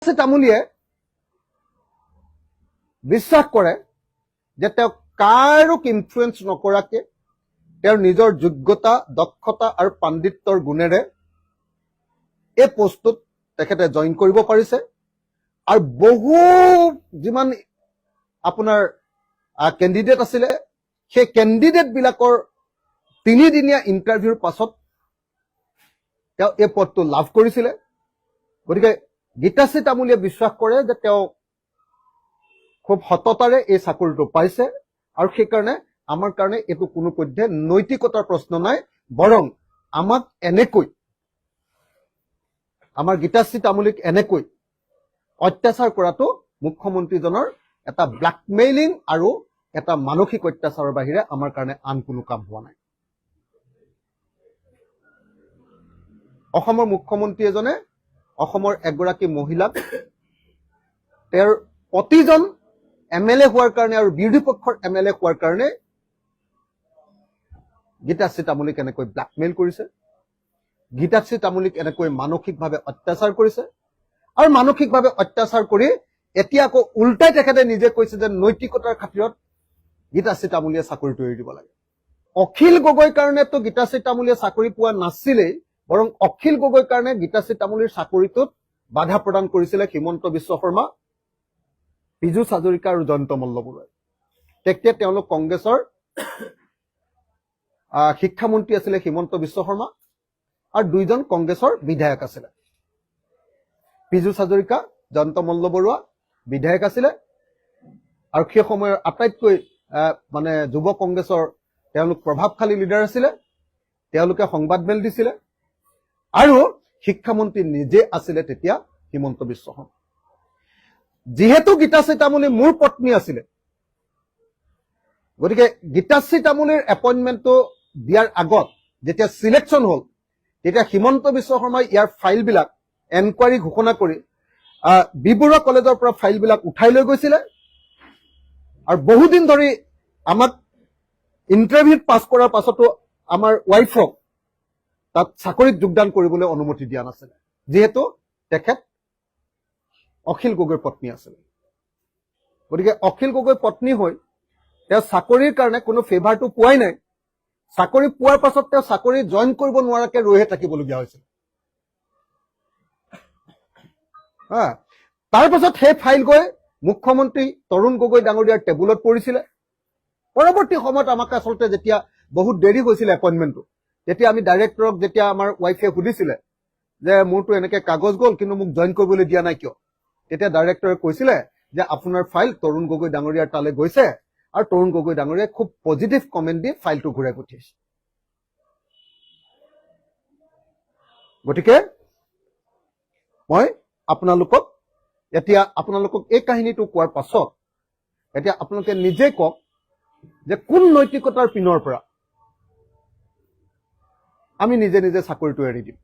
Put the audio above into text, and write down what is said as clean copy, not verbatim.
তামুলীয়ে বিশ্বাস কৰে যে তেওঁ কাৰোক ইনফ্লুৱেঞ্চ নকৰাকে তেওঁৰ নিজৰ যোগ্যতা দক্ষতা আৰু পাণ্ডিত্যৰ গুণেৰে এই পোষ্টত তেখেতে জইন কৰিব পাৰিছে আৰু বহু যিমান আপোনাৰ কেণ্ডিডেট আছিলে সেই কেণ্ডিডেট বিলাকৰ 3 দিনীয়া ইণ্টাৰভিউৰ পাছত তেওঁ এই পদটো লাভ কৰিছিলে গতিকে গীতাশ্ৰী তামুলীয়ে বিশ্বাস কৰে যে তেওঁ খুব সততাৰে এই চাকৰিটো পাইছে আৰু সেইকাৰণে আমাৰ কাৰণে এইটো কোনো পধ্যে নৈতিকতাৰ প্ৰশ্ন নাই বৰং আমাক এনেকৈ আমাৰ গীতাশ্ৰী তামুলীক এনেকৈ অত্যাচাৰ কৰাটো মুখ্যমন্ত্ৰীজনৰ এটা ব্লেকমেইলিং আৰু এটা মানসিক অত্যাচাৰৰ বাহিৰে আমাৰ কাৰণে আন কোনো কাম হোৱা নাই অসমৰ মুখ্যমন্ত্ৰী এজনে অসমৰ এগৰাকী মহিলাক তেওঁৰ প্ৰতিজন এমএলএ হোৱাৰ কাৰণে আৰু বিৰোধী পক্ষৰ এমএলএ হোৱাৰ কাৰণে গীতাশ্ৰী তামুলীক এনেকৈ ব্লেকমেইল কৰিছে গীতাশ্ৰী তামুলীক এনেকৈ মানসিকভাৱে অত্যাচাৰ কৰিছে আৰু মানসিকভাৱে অত্যাচাৰ কৰি এতিয়া আকৌ উল্টাই তেখেতে নিজে কৈছে যে নৈতিকতাৰ খাতিৰত গীতাশ্ৰী তামুলীয়ে চাকৰিটো এৰি দিব লাগে অখিল গগৈৰ কাৰণেতো গীতাশ্ৰী তামুলীয়ে চাকৰি পোৱা নাছিলেই বৰং অখিল গগৈৰ কাৰণে গীতাশ্ৰী তামুলীৰ চাকৰিটোত বাধা প্ৰদান কৰিছিলে হিমন্ত বিশ্ব শৰ্মা পীযুষ হাজৰিকা আৰু জয়ন্ত মল্লবৰুৱাই তেতিয়া তেওঁলোক কংগ্ৰেছৰ শিক্ষামন্ত্ৰী আছিলে হিমন্ত বিশ্ব শৰ্মা আৰু দুইজন কংগ্ৰেছৰ বিধায়ক আছিলে পীযুষ হাজৰিকা জয়ন্ত মল্লবৰুৱা বিধায়ক আছিলে আৰু সেই সময়ৰ আটাইতকৈ মানে যুৱ কংগ্ৰেছৰ তেওঁলোক প্ৰভাৱশালী লিডাৰ আছিলে তেওঁলোকে সংবাদমেল দিছিলে আৰু শিক্ষামন্ত্ৰী নিজে আছিলে তেতিয়া হিমন্ত বিশ্ব শৰ্মা যেহেতু গীতাশ্ৰী তামুলী মোৰ পত্নী আছিলে গতিকে গীতাশ্ৰী তামুলীৰ এপইণ্টমেণ্টটো দিয়াৰ আগত যেতিয়া সিলেকশ্যন হ'ল তেতিয়া হিমন্ত বিশ্ব শৰ্মাই ইয়াৰ ফাইলবিলাক এনকুৱাৰী ঘোষণা কৰি বিবৰুৱা কলেজৰ পৰা ফাইলবিলাক উঠাই লৈ গৈছিলে আৰু বহুদিন ধৰি আমাক ইণ্টাৰভিউত পাছ কৰাৰ পাছতো আমাৰ ৱাইফক তাত চাকৰিত যোগদান কৰিবলৈ অনুমতি দিয়া নাছিলে যেহেতু তেখেত অখিল গগৈৰ পত্নী আছিল গতিকে অখিল গগৈৰ পত্নী হৈ তেওঁ চাকৰিৰ কাৰণে কোনো ফেভাৰটো পোৱাই নাই চাকৰি পোৱাৰ পাছত তেওঁ চাকৰি জইন কৰিব নোৱাৰাকে ৰৈহে থাকিবলগীয়া হৈছিল তাৰ পাছত সেই ফাইল গৈ মুখ্যমন্ত্ৰী তৰুণ গগৈ ডাঙৰীয়াৰ টেবুলত পৰিছিলে পৰৱৰ্তী সময়ত আমাক আচলতে যেতিয়া বহুত দেৰি হৈছিলে এপইণ্টমেণ্টটো তেতিয়া আমি ডাইৰেক্টৰক যেতিয়া আমাৰ ৱাইফে সুধিছিলে যে মোৰতো এনেকে কাগজ গ'ল কিন্তু মোক জইন কৰিবলৈ দিয়া নাই কিয় তেতিয়া ডাইৰেক্টৰে কৈছিলে যে আপোনাৰ ফাইল তৰুণ গগৈ ডাঙৰীয়াৰ তালৈ গৈছে আৰু তৰুণ গগৈ ডাঙৰীয়াই খুব পজিটিভ কমেণ্ট দি ফাইলটো ঘূৰাই পঠিয়াইছে গতিকে মই আপোনালোকক এই কাহিনীটো কোৱাৰ পাছত এতিয়া আপোনালোকে নিজে কওক যে কোন নৈতিকতাৰ পিনৰ পৰা আমি নিজে নিজে চাকৰিটো এৰি দিম